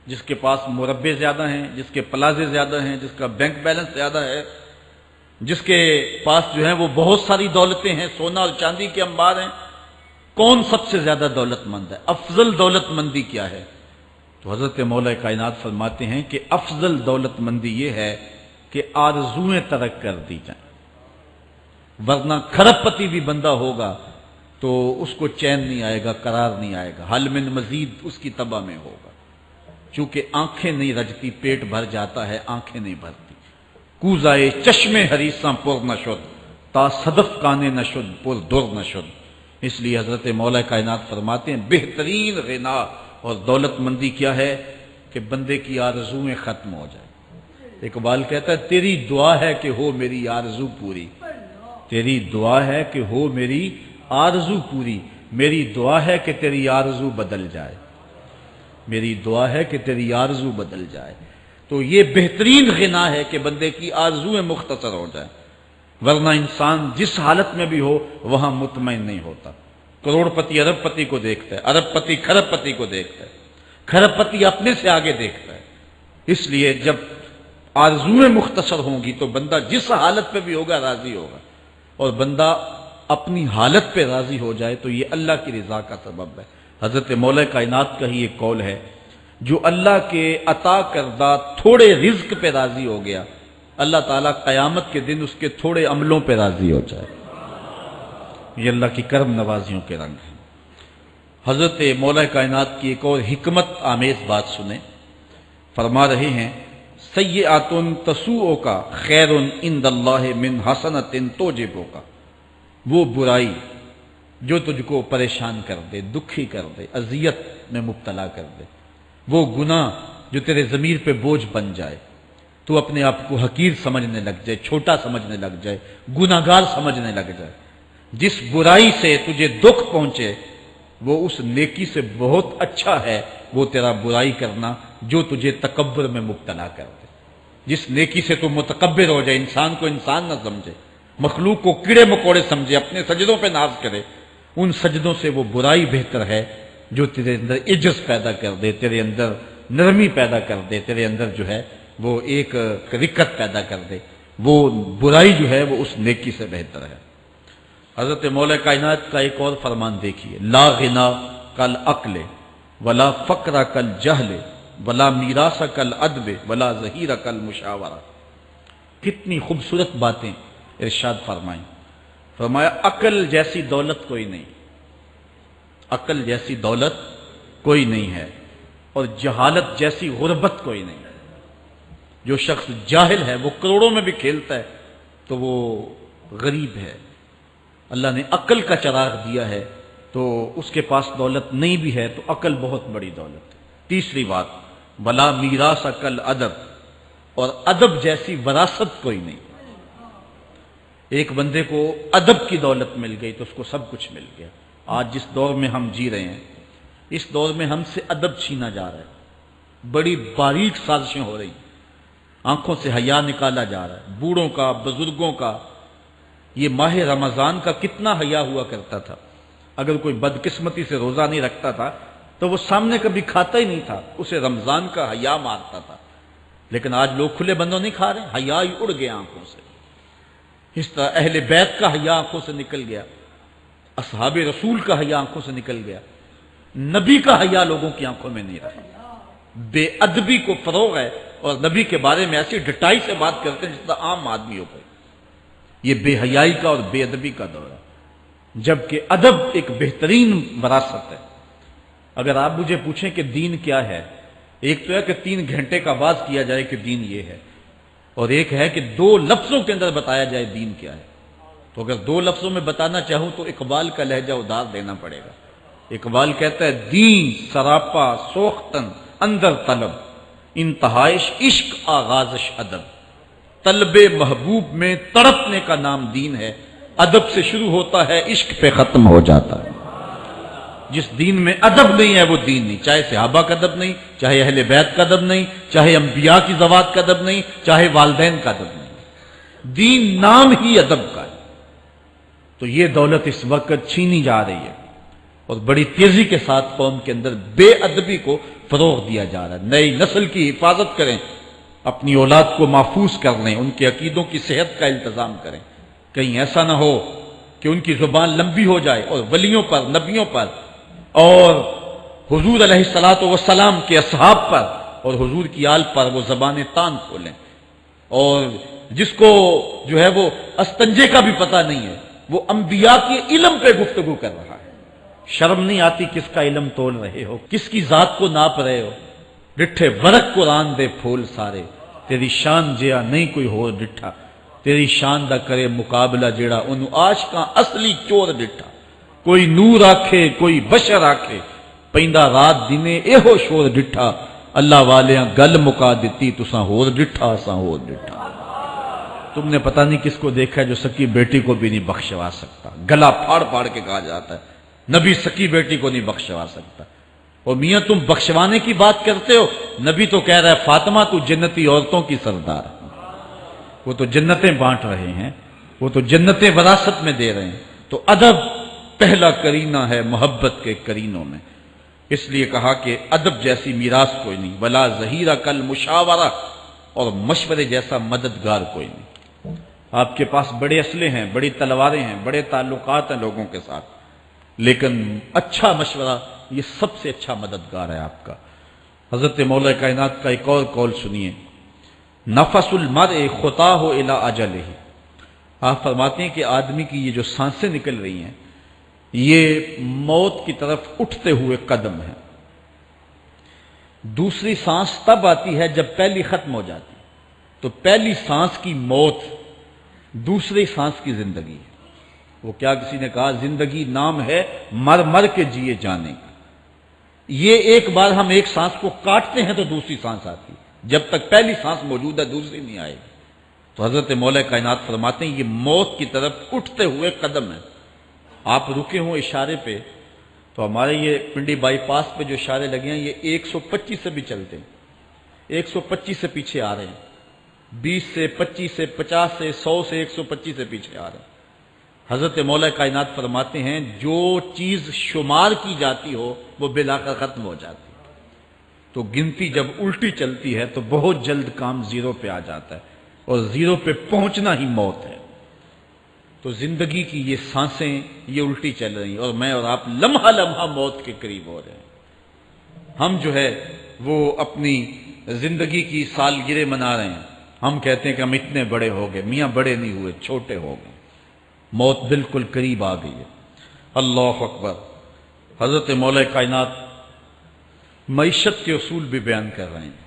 جس کے پاس مربے زیادہ ہیں، جس کے پلازے زیادہ ہیں، جس کا بینک بیلنس زیادہ ہے، جس کے پاس جو ہے وہ بہت ساری دولتیں ہیں، سونا اور چاندی کے انبار ہیں، کون سب سے زیادہ دولت مند ہے؟ افضل دولت مندی کیا ہے؟ تو حضرت مولا کائنات فرماتے ہیں کہ افضل دولت مندی یہ ہے کہ آرزویں ترک کر دی جائیں، ورنہ کھرب پتی بھی بندہ ہوگا تو اس کو چین نہیں آئے گا، قرار نہیں آئے گا، حل من مزید اس کی تباہ میں ہوگا۔ چونکہ آنکھیں نہیں رجتی، پیٹ بھر جاتا ہے، آنکھیں نہیں بھرتی۔ کوزائے چشمے حریصاں پر نشد، تا صدف کانے نشد پر در نشد۔ اس لیے حضرت مولا کائنات فرماتے ہیں بہترین غنا اور دولت مندی کیا ہے؟ کہ بندے کی آرزویں ختم ہو جائیں۔ اقبال کہتا ہے تیری دعا ہے کہ ہو میری آرزو پوری، تیری دعا ہے کہ ہو میری آرزو پوری، میری دعا ہے کہ تیری آرزو بدل جائے۔ میری دعا ہے کہ تیری آرزو بدل جائے۔ تو یہ بہترین غنا ہے کہ بندے کی آرزویں مختصر ہو جائیں، ورنہ انسان جس حالت میں بھی ہو وہاں مطمئن نہیں ہوتا۔ کروڑ پتی ارب پتی کو دیکھتا ہے، ارب پتی کھرب پتی کو دیکھتا ہے، کھرب پتی اپنے سے آگے دیکھتا ہے۔ اس لیے جب آرزویں مختصر ہوں گی تو بندہ جس حالت پہ بھی ہوگا راضی ہوگا، اور بندہ اپنی حالت پہ راضی ہو جائے تو یہ اللہ کی رضا کا سبب ہے۔ حضرت مولا کائنات کا ہی ایک قول ہے، جو اللہ کے عطا کردہ تھوڑے رزق پہ راضی ہو گیا، اللہ تعالیٰ قیامت کے دن اس کے تھوڑے عملوں پہ راضی ہو جائے۔ یہ اللہ کی کرم نوازیوں کے رنگ ہیں۔ حضرت مولا کائنات کی ایک اور حکمت آمیز بات سنیں، فرما رہے ہیں سیئات تسوء کا خیر عند اللہ من حسنۃ توجب کا، وہ برائی جو تجھ کو پریشان کر دے، دکھی کر دے، اذیت میں مبتلا کر دے، وہ گناہ جو تیرے ضمیر پہ بوجھ بن جائے، تو اپنے آپ کو حقیر سمجھنے لگ جائے، چھوٹا سمجھنے لگ جائے، گناہگار سمجھنے لگ جائے، جس برائی سے تجھے دکھ پہنچے وہ اس نیکی سے بہت اچھا ہے وہ تیرا برائی کرنا جو تجھے تکبر میں مبتلا کر دے۔ جس نیکی سے تو متکبر ہو جائے، انسان کو انسان نہ سمجھے، مخلوق کو کیڑے مکوڑے سمجھے، اپنے سجدوں پہ ناز کرے، ان سجدوں سے وہ برائی بہتر ہے جو تیرے اندر عجز پیدا کر دے، تیرے اندر نرمی پیدا کر دے، تیرے اندر جو ہے وہ ایک رکت پیدا کر دے۔ وہ برائی جو ہے وہ اس نیکی سے بہتر ہے۔ حضرت مولا کائنات کا ایک اور فرمان دیکھیے، لا غنا کل عقل ولا فقر کل جہل ولا میراث کل ادب ولا ظہیر کل مشاورہ۔ کتنی خوبصورت باتیں ارشاد فرمائیں۔ فرمایا عقل جیسی دولت کوئی نہیں، عقل جیسی دولت کوئی نہیں ہے، اور جہالت جیسی غربت کوئی نہیں۔ جو شخص جاہل ہے وہ کروڑوں میں بھی کھیلتا ہے تو وہ غریب ہے۔ اللہ نے عقل کا چراغ دیا ہے تو اس کے پاس دولت نہیں بھی ہے تو عقل بہت بڑی دولت ہے۔ تیسری بات، ولا میراث کل ادب، اور ادب جیسی وراثت کوئی نہیں۔ ایک بندے کو ادب کی دولت مل گئی تو اس کو سب کچھ مل گیا۔ آج جس دور میں ہم جی رہے ہیں، اس دور میں ہم سے ادب چھینا جا رہا ہے، بڑی باریک سازشیں ہو رہی ہیں، آنکھوں سے حیا نکالا جا رہا ہے، بوڑھوں کا، بزرگوں کا۔ یہ ماہ رمضان کا کتنا حیا ہوا کرتا تھا، اگر کوئی بدقسمتی سے روزہ نہیں رکھتا تھا تو وہ سامنے کبھی کھاتا ہی نہیں تھا، اسے رمضان کا حیا مارتا تھا۔ لیکن آج لوگ کھلے بندوں نہیں کھا رہے، حیا ہی اڑ گیا آنکھوں سے۔ اس طرح اہل بیت کا حیا آنکھوں سے نکل گیا، اصحاب رسول کا حیا آنکھوں سے نکل گیا، نبی کا حیا لوگوں کی آنکھوں میں نہیں رہا۔ بے ادبی کو فروغ ہے، اور نبی کے بارے میں ایسی ڈٹائی سے بات کرتے ہیں جس طرح عام آدمی ہو گئے۔ یہ بے حیائی کا اور بے ادبی کا دور ہے، جبکہ ادب ایک بہترین وراثت ہے۔ اگر آپ مجھے پوچھیں کہ دین کیا ہے، ایک تو ہے کہ 3 گھنٹے کا واز کیا جائے کہ دین یہ ہے، اور ایک ہے کہ 2 لفظوں کے اندر بتایا جائے دین کیا ہے۔ تو اگر 2 لفظوں میں بتانا چاہوں تو اقبال کا لہجہ ادار دینا پڑے گا۔ اقبال کہتا ہے دین سراپا سوختن اندر طلب، انتہائش عشق آغازش ادب۔ طلب محبوب میں تڑپنے کا نام دین ہے، ادب سے شروع ہوتا ہے عشق پہ ختم ہو جاتا ہے۔ جس دین میں ادب نہیں ہے وہ دین نہیں، چاہے صحابہ کا ادب نہیں، چاہے اہل بیت کا ادب نہیں، چاہے انبیاء کی ذوات کا ادب نہیں، چاہے والدین کا ادب نہیں، دین نام ہی ادب کا ہے۔ تو یہ دولت اس وقت چھینی جا رہی ہے، اور بڑی تیزی کے ساتھ قوم کے اندر بے ادبی کو فروغ دیا جا رہا ہے۔ نئی نسل کی حفاظت کریں، اپنی اولاد کو محفوظ کر لیں، ان کے عقیدوں کی صحت کا التزام کریں، کہیں ایسا نہ ہو کہ ان کی زبان لمبی ہو جائے اور ولیوں پر، نبیوں پر، اور حضور علیہ الصلوۃ والسلام کے اصحاب پر اور حضور کی آل پر وہ زبانیں تان کھولیں، اور جس کو جو ہے وہ استنجے کا بھی پتہ نہیں ہے وہ انبیاء کے علم پہ گفتگو کر رہا ہے۔ شرم نہیں آتی کس کا علم تول رہے ہو، کس کی ذات کو ناپ رہے ہو۔ ڈٹھے ورق قرآن دے پھول سارے، تیری شان جیا نہیں کوئی ہو ڈٹھا، تیری شان دا کرے مقابلہ جیڑا انہوں عاشقاں اصلی چور ڈٹھا۔ کوئی نور آکھے کوئی بشر آکھے، پیندا رات دنے ایہو شور ڈٹھا، اللہ والیاں گل مکا دیتی تساں ہور ڈٹھا اساں ہور ڈٹھا۔ تم نے پتہ نہیں کس کو دیکھا ہے جو سکی بیٹی کو بھی نہیں بخشوا سکتا، گلا پھاڑ پھاڑ کے کہا جاتا ہے نبی سکی بیٹی کو نہیں بخشوا سکتا۔ اور میاں تم بخشوانے کی بات کرتے ہو، نبی تو کہہ رہا ہے فاطمہ تو جنتی عورتوں کی سردار ہے، وہ تو جنتیں بانٹ رہے ہیں، وہ تو جنتیں وراثت میں دے رہے ہیں۔ تو ادب پہلا کرینہ ہے محبت کے کرینوں میں، اس لیے کہا کہ ادب جیسی میراث کوئی نہیں، ولا ظہیرہ کل مشاورہ، اور مشورے جیسا مددگار کوئی نہیں۔ آپ کے پاس بڑے اسلحے ہیں، بڑی تلواریں ہیں، بڑے تعلقات ہیں لوگوں کے ساتھ، لیکن اچھا مشورہ یہ سب سے اچھا مددگار ہے آپ کا۔ حضرت مولا کائنات کا ایک اور قول سنیے، نفس المرء خطاہ الی اجلہ، آپ فرماتے ہیں کہ آدمی کی یہ جو سانسیں نکل رہی ہیں یہ موت کی طرف اٹھتے ہوئے قدم ہیں۔ دوسری سانس تب آتی ہے جب پہلی ختم ہو جاتی، تو پہلی سانس کی موت، دوسری سانس کی زندگی ہے۔ وہ کیا کسی نے کہا زندگی نام ہے مر مر کے جیے جانے کا، یہ ایک بار ہم ایک سانس کو کاٹتے ہیں تو دوسری سانس آتی، جب تک پہلی سانس موجود ہے دوسری نہیں آئے گی۔ تو حضرت مولا کائنات فرماتے ہیں یہ موت کی طرف اٹھتے ہوئے قدم ہے۔ آپ رکے ہوں اشارے پہ، تو ہمارے یہ پنڈی بائی پاس پہ جو اشارے لگے ہیں یہ 125 سے بھی چلتے ہیں، 125 سے پیچھے آ رہے ہیں، 20 سے 25 سے 50 سے 100 سے 125 سے پیچھے آ رہے ہیں۔ حضرت مولا کائنات فرماتے ہیں جو چیز شمار کی جاتی ہو وہ بالآخر ختم ہو جاتی ہے، تو گنتی جب الٹی چلتی ہے تو بہت جلد کام زیرو پہ آ جاتا ہے، اور زیرو پہ پہنچنا ہی موت ہے۔ تو زندگی کی یہ سانسیں یہ الٹی چل رہی ہیں، اور میں اور آپ لمحہ لمحہ موت کے قریب ہو رہے ہیں۔ ہم جو ہے وہ اپنی زندگی کی سالگرہ منا رہے ہیں، ہم کہتے ہیں کہ ہم اتنے بڑے ہو گئے، میاں بڑے نہیں ہوئے، چھوٹے ہو گئے، موت بالکل قریب آ گئی ہے۔ اللہ اکبر۔ حضرت مولا کائنات معیشت کے اصول بھی بیان کر رہے ہیں،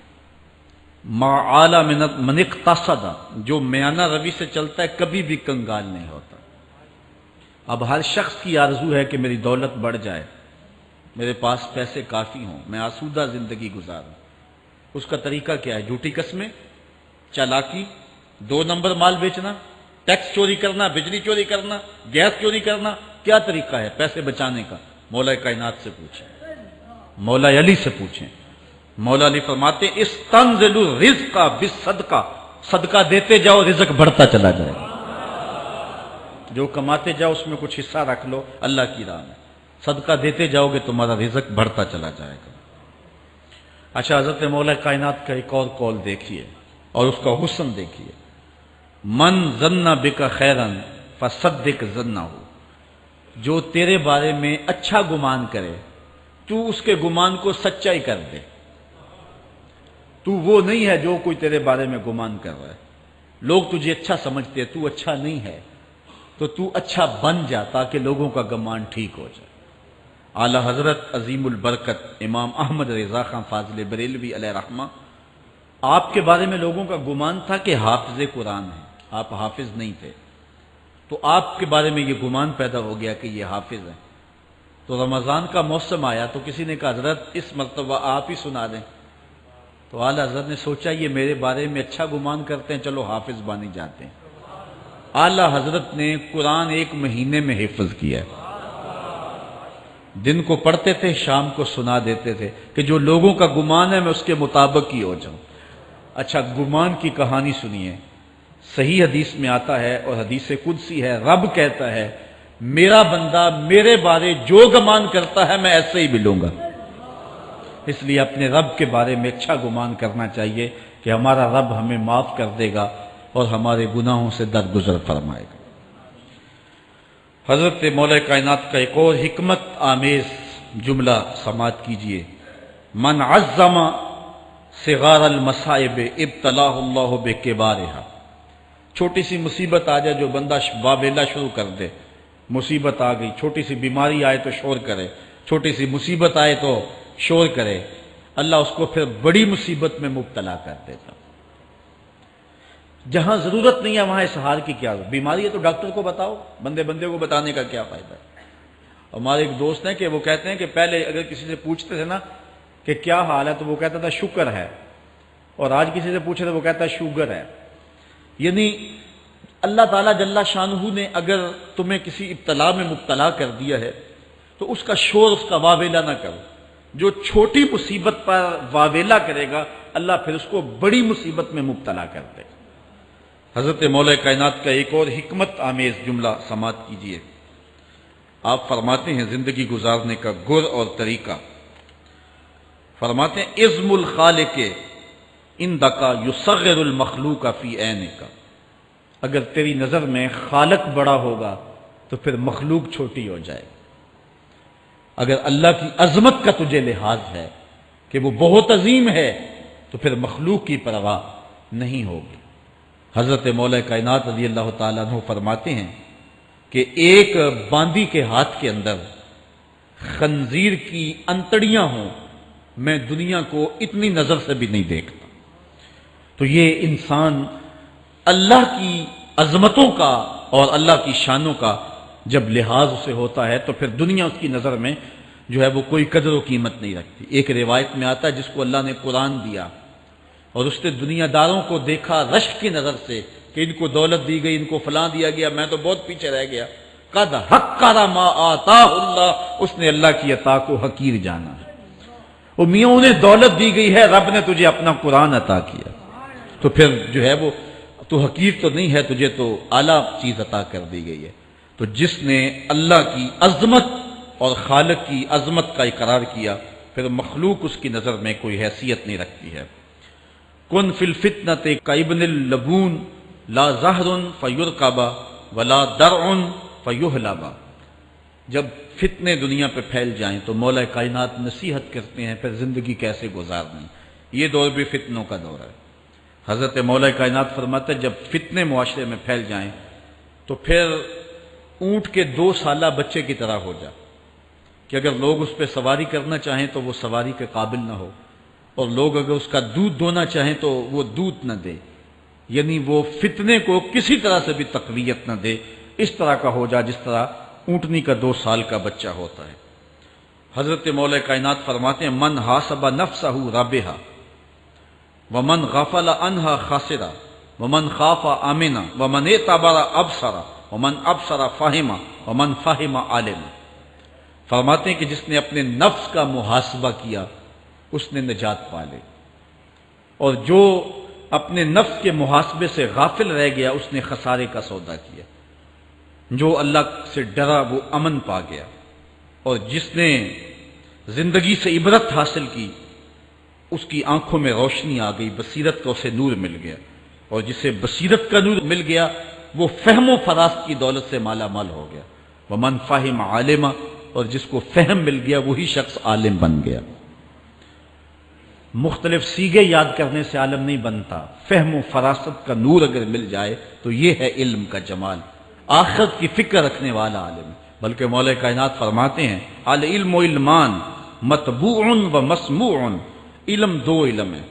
ما اعلی من اقتصد، جو میانہ روی سے چلتا ہے کبھی بھی کنگال نہیں ہوتا۔ اب ہر شخص کی آرزو ہے کہ میری دولت بڑھ جائے، میرے پاس پیسے کافی ہوں، میں آسودہ زندگی گزاروں۔ اس کا طریقہ کیا ہے؟ جھوٹی قسمیں، چالاکی، 2 نمبر مال بیچنا، ٹیکس چوری کرنا، بجلی چوری کرنا، گیس چوری کرنا، کیا طریقہ ہے پیسے بچانے کا؟ مولا کائنات سے پوچھیں، مولا علی سے پوچھیں۔ مولا علی فرماتے ہیں استنزل الرزق بالصدقہ، صدقہ دیتے جاؤ رزق بڑھتا چلا جائے گا، جو کماتے جاؤ اس میں کچھ حصہ رکھ لو اللہ کی راہ میں، صدقہ دیتے جاؤ گے تمہارا رزق بڑھتا چلا جائے گا۔ اچھا، حضرت مولا کائنات کا ایک اور قول دیکھیے اور اس کا حسن دیکھیے، من ظن بک خیرا فصدق ظنہ، جو تیرے بارے میں اچھا گمان کرے تو اس کے گمان کو سچائی کر دے۔ تو وہ نہیں ہے جو کوئی تیرے بارے میں گمان کر رہا ہے، لوگ تجھے اچھا سمجھتے ہیں، تو اچھا نہیں ہے، تو اچھا بن جا تاکہ لوگوں کا گمان ٹھیک ہو جائے۔ اعلی حضرت عظیم البرکت امام احمد رضا خان فاضل بریلوی علیہ رحمہ، آپ کے بارے میں لوگوں کا گمان تھا کہ حافظ قرآن ہیں، آپ حافظ نہیں تھے، تو آپ کے بارے میں یہ گمان پیدا ہو گیا کہ یہ حافظ ہیں۔ تو رمضان کا موسم آیا تو کسی نے کہا حضرت اس مرتبہ آپ ہی سنا دیں، تو اعلی حضرت نے سوچا یہ میرے بارے میں اچھا گمان کرتے ہیں، چلو حافظ بانی جاتے ہیں۔ اعلی حضرت نے قرآن 1 مہینے میں حفظ کیا ہے، دن کو پڑھتے تھے، شام کو سنا دیتے تھے کہ جو لوگوں کا گمان ہے میں اس کے مطابق ہی ہو جاؤں۔ اچھا، گمان کی کہانی سنیے، صحیح حدیث میں آتا ہے اور حدیث قدسی ہے، رب کہتا ہے میرا بندہ میرے بارے جو گمان کرتا ہے میں ایسے ہی ملوں گا۔ اس لیے اپنے رب کے بارے میں اچھا گمان کرنا چاہیے کہ ہمارا رب ہمیں معاف کر دے گا اور ہمارے گناہوں سے درگزر فرمائے گا۔ حضرت مولا کائنات کا ایک اور حکمت آمیز جملہ سماعت کیجئے، من عظم صغار المصائب ابتلاہ اللہ بکبارہا، چھوٹی سی مصیبت آ جائے جو بندہ واویلا شروع کر دے، مصیبت آ گئی، چھوٹی سی بیماری آئے تو شور کرے، چھوٹی سی مصیبت آئے تو شور کرے، اللہ اس کو پھر بڑی مصیبت میں مبتلا کر دیتا۔ جہاں ضرورت نہیں ہے وہاں اظہار کی کیا ضرورت؟ بیماری ہے تو ڈاکٹر کو بتاؤ، بندے کو بتانے کا کیا فائدہ ہے؟ ہمارے ایک دوست ہیں کہ وہ کہتے ہیں کہ پہلے اگر کسی سے پوچھتے تھے نا کہ کیا حال ہے تو وہ کہتا تھا شکر ہے، اور آج کسی سے پوچھے تو وہ کہتا ہے شوگر ہے۔ یعنی اللہ تعالیٰ جل شانہ نے اگر تمہیں کسی ابتلا میں مبتلا کر دیا ہے تو اس کا شور، اس کا واویلا نہ کرو، جو چھوٹی مصیبت پر واویلا کرے گا اللہ پھر اس کو بڑی مصیبت میں مبتلا کر دے گا۔ حضرت مولا کائنات کا ایک اور حکمت آمیز جملہ سماعت کیجیے۔ آپ فرماتے ہیں زندگی گزارنے کا گر اور طریقہ، فرماتے ہیں عزم الخالق عندک یصغر المخلوق فی عینک، اگر تیری نظر میں خالق بڑا ہوگا تو پھر مخلوق چھوٹی ہو جائے گی۔ اگر اللہ کی عظمت کا تجھے لحاظ ہے کہ وہ بہت عظیم ہے تو پھر مخلوق کی پرواہ نہیں ہوگی۔ حضرت مولا کائنات رضی اللہ تعالیٰ عنہ فرماتے ہیں کہ ایک باندی کے ہاتھ کے اندر خنزیر کی انتڑیاں ہوں، میں دنیا کو اتنی نظر سے بھی نہیں دیکھتا۔ تو یہ انسان اللہ کی عظمتوں کا اور اللہ کی شانوں کا جب لحاظ اسے ہوتا ہے تو پھر دنیا اس کی نظر میں جو ہے وہ کوئی قدر و قیمت نہیں رکھتی۔ ایک روایت میں آتا ہے جس کو اللہ نے قرآن دیا اور اس نے دنیا داروں کو دیکھا رشک کی نظر سے کہ ان کو دولت دی گئی، ان کو فلاں دیا گیا، میں تو بہت پیچھے رہ گیا۔ قد حقر ما آتاہ اللہ، اس نے اللہ کی عطا کو حقیر جانا ہے۔ وہ میاں انہیں دولت دی گئی ہے، رب نے تجھے اپنا قرآن عطا کیا تو پھر جو ہے وہ تو حقیر تو نہیں ہے، تجھے تو اعلیٰ چیز عطا کر دی گئی ہے۔ تو جس نے اللہ کی عظمت اور خالق کی عظمت کا اقرار کیا پھر مخلوق اس کی نظر میں کوئی حیثیت نہیں رکھتی ہے۔ کن فی الفتنۃ کابن اللبون لا زہر فیرکب ولا درع فیحلب، جب فتنے دنیا پہ پھیل جائیں تو مولا کائنات نصیحت کرتے ہیں پھر زندگی کیسے گزارنی۔ یہ دور بھی فتنوں کا دور ہے۔ حضرت مولا کائنات فرماتے ہیں جب فتنے معاشرے میں پھیل جائیں تو پھر اونٹ کے 2 سالہ بچے کی طرح ہو جا کہ اگر لوگ اس پہ سواری کرنا چاہیں تو وہ سواری کے قابل نہ ہو، اور لوگ اگر اس کا دودھ دونا چاہیں تو وہ دودھ نہ دے، یعنی وہ فتنے کو کسی طرح سے بھی تقویت نہ دے، اس طرح کا ہو جا جس طرح اونٹنی کا 2 سال کا بچہ ہوتا ہے۔ حضرت مولا کائنات فرماتے ہیں من حاسب نفسہ رابحہ ومن غفل عنہا خاسرہ ومن خاف آمنہ ومن اعتبر ابصر ومن ابصر فہم ومن فہم عالم، فرماتے ہیں کہ جس نے اپنے نفس کا محاسبہ کیا اس نے نجات پا لی، اور جو اپنے نفس کے محاسبے سے غافل رہ گیا اس نے خسارے کا سودا کیا۔ جو اللہ سے ڈرا وہ امن پا گیا، اور جس نے زندگی سے عبرت حاصل کی اس کی آنکھوں میں روشنی آ گئی، بصیرت کا اسے نور مل گیا، اور جسے بصیرت کا نور مل گیا وہ فہم و فراست کی دولت سے مالا مال ہو گیا۔ ومن فہم عالم، اور جس کو فہم مل گیا وہی شخص عالم بن گیا۔ مختلف سیغے یاد کرنے سے عالم نہیں بنتا، فہم و فراست کا نور اگر مل جائے تو یہ ہے علم کا جمال، آخرت کی فکر رکھنے والا عالم۔ بلکہ مولا کائنات فرماتے ہیں العلم علمان مطبوع و مسموع، علم 2 علم ہے،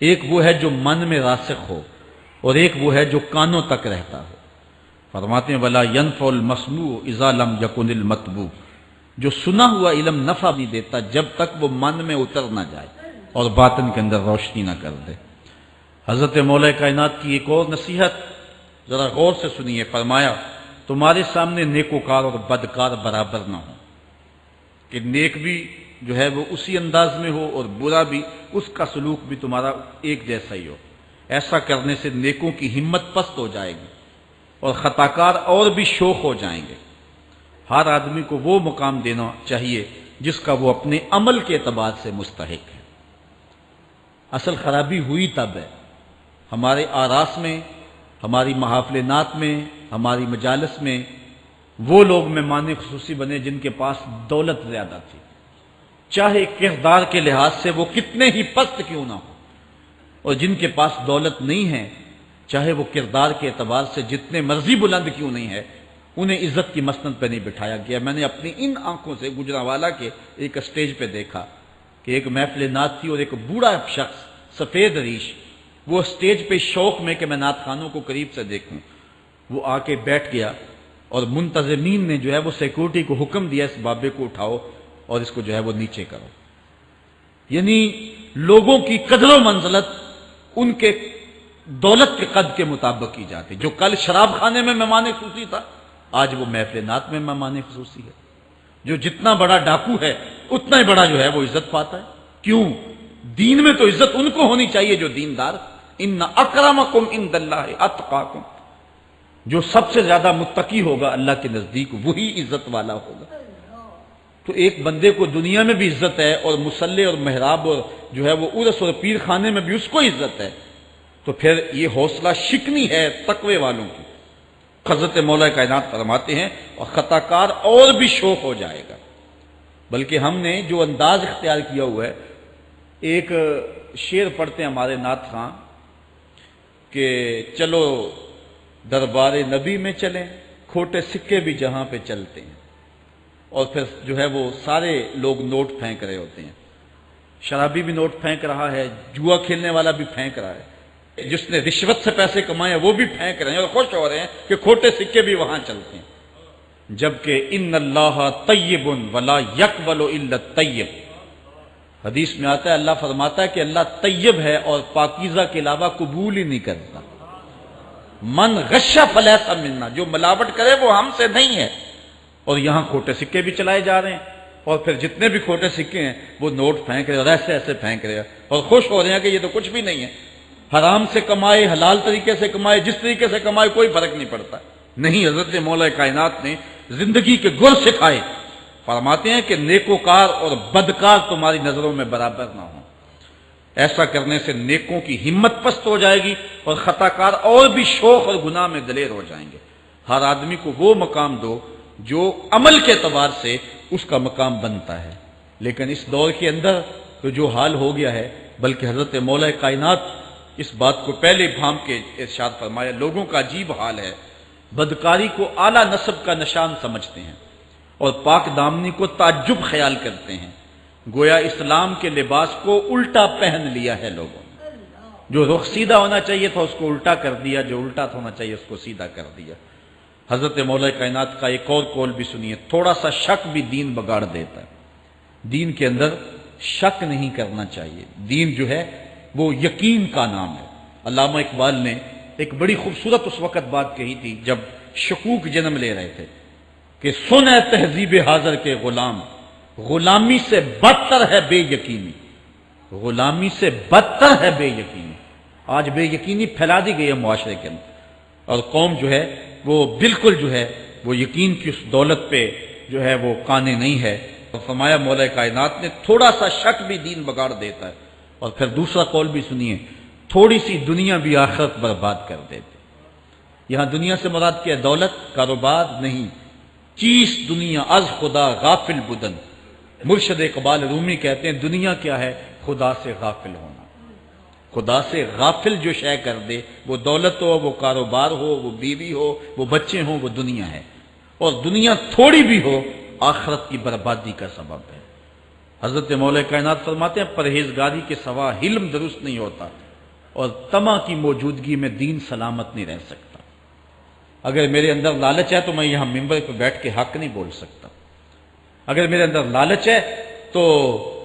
ایک وہ ہے جو من میں راسخ ہو اور ایک وہ ہے جو کانوں تک رہتا ہو۔ فرماتے ہیں ولا ينفع المسموع اذا لم يكن المطبوع، جو سنا ہوا علم نفع نہیں دیتا جب تک وہ من میں اتر نہ جائے اور باطن کے اندر روشنی نہ کر دے۔ حضرت مولا کائنات کی ایک اور نصیحت ذرا غور سے سنیے، فرمایا تمہارے سامنے نیکوکار اور بدکار برابر نہ ہو، کہ نیک بھی جو ہے وہ اسی انداز میں ہو اور برا بھی، اس کا سلوک بھی تمہارا ایک جیسا ہی ہو۔ ایسا کرنے سے نیکوں کی ہمت پست ہو جائے گی اور خطاکار اور بھی شوخ ہو جائیں گے۔ ہر آدمی کو وہ مقام دینا چاہیے جس کا وہ اپنے عمل کے اعتبار سے مستحق ہے۔ اصل خرابی ہوئی تب ہے ہمارے آراس میں، ہماری محافل نعت میں، ہماری مجالس میں وہ لوگ مہمان خصوصی بنے جن کے پاس دولت زیادہ تھی، چاہے کردار کے لحاظ سے وہ کتنے ہی پست کیوں نہ ہو، اور جن کے پاس دولت نہیں ہے چاہے وہ کردار کے اعتبار سے جتنے مرضی بلند کیوں نہیں ہے، انہیں عزت کی مسند پہ نہیں بٹھایا گیا۔ میں نے اپنی ان آنکھوں سے گجرانوالہ کے ایک اسٹیج پہ دیکھا کہ ایک محفل نعت تھی اور ایک بوڑھا شخص سفید ریش، وہ اسٹیج پہ شوق میں کہ میں نعت خانوں کو قریب سے دیکھوں، وہ آ کے بیٹھ گیا اور منتظمین نے جو ہے وہ سیکورٹی کو حکم دیا اس بابے کو اٹھاؤ اور اس کو جو ہے وہ نیچے کرو۔ یعنی لوگوں کی قدر و منزلت ان کے دولت کے قد کے مطابق کی جاتی۔ جو کل شراب خانے میں مہمان خصوصی تھا آج وہ محفل نعت میں مہمان خصوصی ہے، جو جتنا بڑا ڈاکو ہے اتنا ہی بڑا جو ہے وہ عزت پاتا ہے۔ کیوں؟ دین میں تو عزت ان کو ہونی چاہیے جو دیندار، ان اکرمکم عند اللہ اتقاکم، جو سب سے زیادہ متقی ہوگا اللہ کے نزدیک وہی عزت والا ہوگا۔ تو ایک بندے کو دنیا میں بھی عزت ہے اور مصلی اور محراب اور جو ہے وہ عرس اور پیر خانے میں بھی اس کو عزت ہے، تو پھر یہ حوصلہ شکنی ہے تقوی والوں کی۔ حضرت مولا کائنات فرماتے ہیں اور خطا کار اور بھی شوق ہو جائے گا۔ بلکہ ہم نے جو انداز اختیار کیا ہوا ہے، ایک شعر پڑھتے ہیں ہمارے نعت خواں کہ چلو دربار نبی میں چلیں، کھوٹے سکے بھی جہاں پہ چلتے ہیں، اور پھر جو ہے وہ سارے لوگ نوٹ پھینک رہے ہوتے ہیں، شرابی بھی نوٹ پھینک رہا ہے، جوا کھیلنے والا بھی پھینک رہا ہے، جس نے رشوت سے پیسے کمائے وہ بھی پھینک رہے ہیں اور خوش ہو رہے ہیں کہ کھوٹے سکے بھی وہاں چلتے ہیں۔ جبکہ ان اللہ طیب ولا یقبل الا الطیب، حدیث میں آتا ہے اللہ فرماتا ہے کہ اللہ طیب ہے اور پاکیزہ کے علاوہ قبول ہی نہیں کرتا۔ من غش فلیس منا، جو ملاوٹ کرے وہ ہم سے نہیں ہے۔ اور یہاں کھوٹے سکے بھی چلائے جا رہے ہیں، اور پھر جتنے بھی کھوٹے سکے ہیں وہ نوٹ پھینک رہے اور ایسے ایسے پھینک رہے اور خوش ہو رہے ہیں کہ یہ تو کچھ بھی نہیں ہے، حرام سے کمائے حلال طریقے سے کمائے جس طریقے سے کمائے کوئی فرق نہیں پڑتا۔ نہیں، حضرت مولا کائنات نے زندگی کے گر سکھائے، فرماتے ہیں کہ نیکوکار اور بدکار تمہاری نظروں میں برابر نہ ہوں۔ ایسا کرنے سے نیکوں کی ہمت پست ہو جائے گی اور خطا کار اور بھی شوق اور گناہ میں دلیر ہو جائیں گے۔ ہر آدمی کو وہ مقام دو جو عمل کے اعتبار سے اس کا مقام بنتا ہے۔ لیکن اس دور کے اندر تو جو حال ہو گیا ہے، بلکہ حضرت مولا کائنات اس بات کو پہلے بھام کے ارشاد فرمایا، لوگوں کا عجیب حال ہے، بدکاری کو اعلیٰ نسب کا نشان سمجھتے ہیں اور پاک دامنی کو تعجب خیال کرتے ہیں، گویا اسلام کے لباس کو الٹا پہن لیا ہے لوگوں نے۔ جو رخ سیدھا ہونا چاہیے تھا اس کو الٹا کر دیا، جو الٹا ہونا چاہیے اس کو سیدھا کر دیا۔ حضرت مولا کائنات کا ایک اور قول بھی سنیے، تھوڑا سا شک بھی دین بگاڑ دیتا ہے۔ دین کے اندر شک نہیں کرنا چاہیے، دین جو ہے وہ یقین کا نام ہے۔ علامہ اقبال نے ایک بڑی خوبصورت اس وقت بات کہی تھی جب شکوک جنم لے رہے تھے کہ سن اے تہذیب حاضر کے غلام، غلامی سے بدتر ہے بے یقینی، غلامی سے بدتر ہے بے یقینی۔ آج بے یقینی پھیلا دی گئی ہے معاشرے کے اندر، اور قوم جو ہے وہ بالکل جو ہے وہ یقین کی اس دولت پہ جو ہے وہ قانے نہیں ہے۔ اور فرمایا مولا کائنات نے تھوڑا سا شک بھی دین بگاڑ دیتا ہے۔ اور پھر دوسرا قول بھی سنیے، تھوڑی سی دنیا بھی آخرت برباد کر دیتے۔ یہاں دنیا سے مراد کیا ہے؟ دولت، کاروبار نہیں، چیز دنیا از خدا غافل بدن۔ مرشد اقبال رومی کہتے ہیں دنیا کیا ہے؟ خدا سے غافل ہونا۔ خدا سے غافل جو شے کر دے، وہ دولت ہو، وہ کاروبار ہو، وہ بیوی ہو، وہ بچے ہوں، وہ دنیا ہے۔ اور دنیا تھوڑی بھی ہو آخرت کی بربادی کا سبب ہے۔ حضرت مولا کائنات فرماتے ہیں پرہیزگاری کے سوا حلم درست نہیں ہوتا، اور طمع کی موجودگی میں دین سلامت نہیں رہ سکتا۔ اگر میرے اندر لالچ ہے تو میں یہاں ممبر پہ بیٹھ کے حق نہیں بول سکتا۔ اگر میرے اندر لالچ ہے تو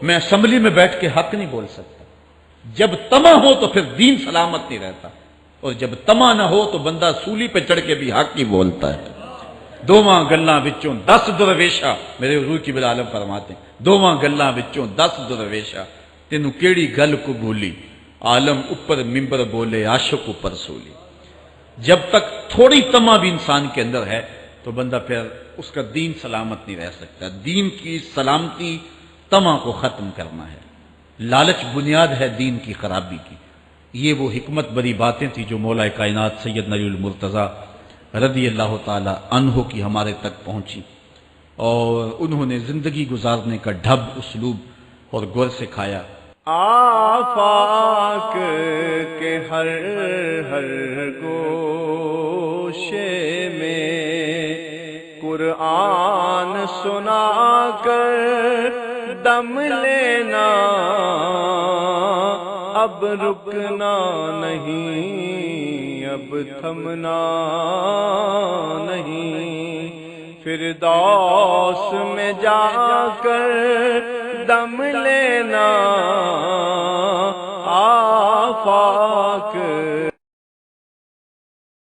میں اسمبلی میں بیٹھ کے حق نہیں بول سکتا۔ جب طمع ہو تو پھر دین سلامت نہیں رہتا، اور جب طمع نہ ہو تو بندہ سولی پہ چڑھ کے بھی حق ہی بولتا ہے۔ دوواں گلاں وچوں 10 درویشا، میرے حضور کی بالعالم فرماتے ہیں دوواں گلاں وچوں 10 درویشا، تینوں کیڑی گل کو بھولی، عالم اوپر ممبر بولے عاشق اوپر سولی۔ جب تک تھوڑی طمع بھی انسان کے اندر ہے تو بندہ پھر اس کا دین سلامت نہیں رہ سکتا۔ دین کی سلامتی طمع کو ختم کرنا ہے۔ لالچ بنیاد ہے دین کی خرابی کی۔ یہ وہ حکمت بری باتیں تھیں جو مولا کائنات سید علی المرتضیٰ رضی اللہ تعالی عنہ کی ہمارے تک پہنچی، اور انہوں نے زندگی گزارنے کا ڈھب، اسلوب اور گر سکھایا۔ آفاق کے ہر ہر گوشے میں قرآن سنا کر دم لینا، اب رکنا نہیں، اب تھمنا نہیں، فردوس میں جا کر دم لینا،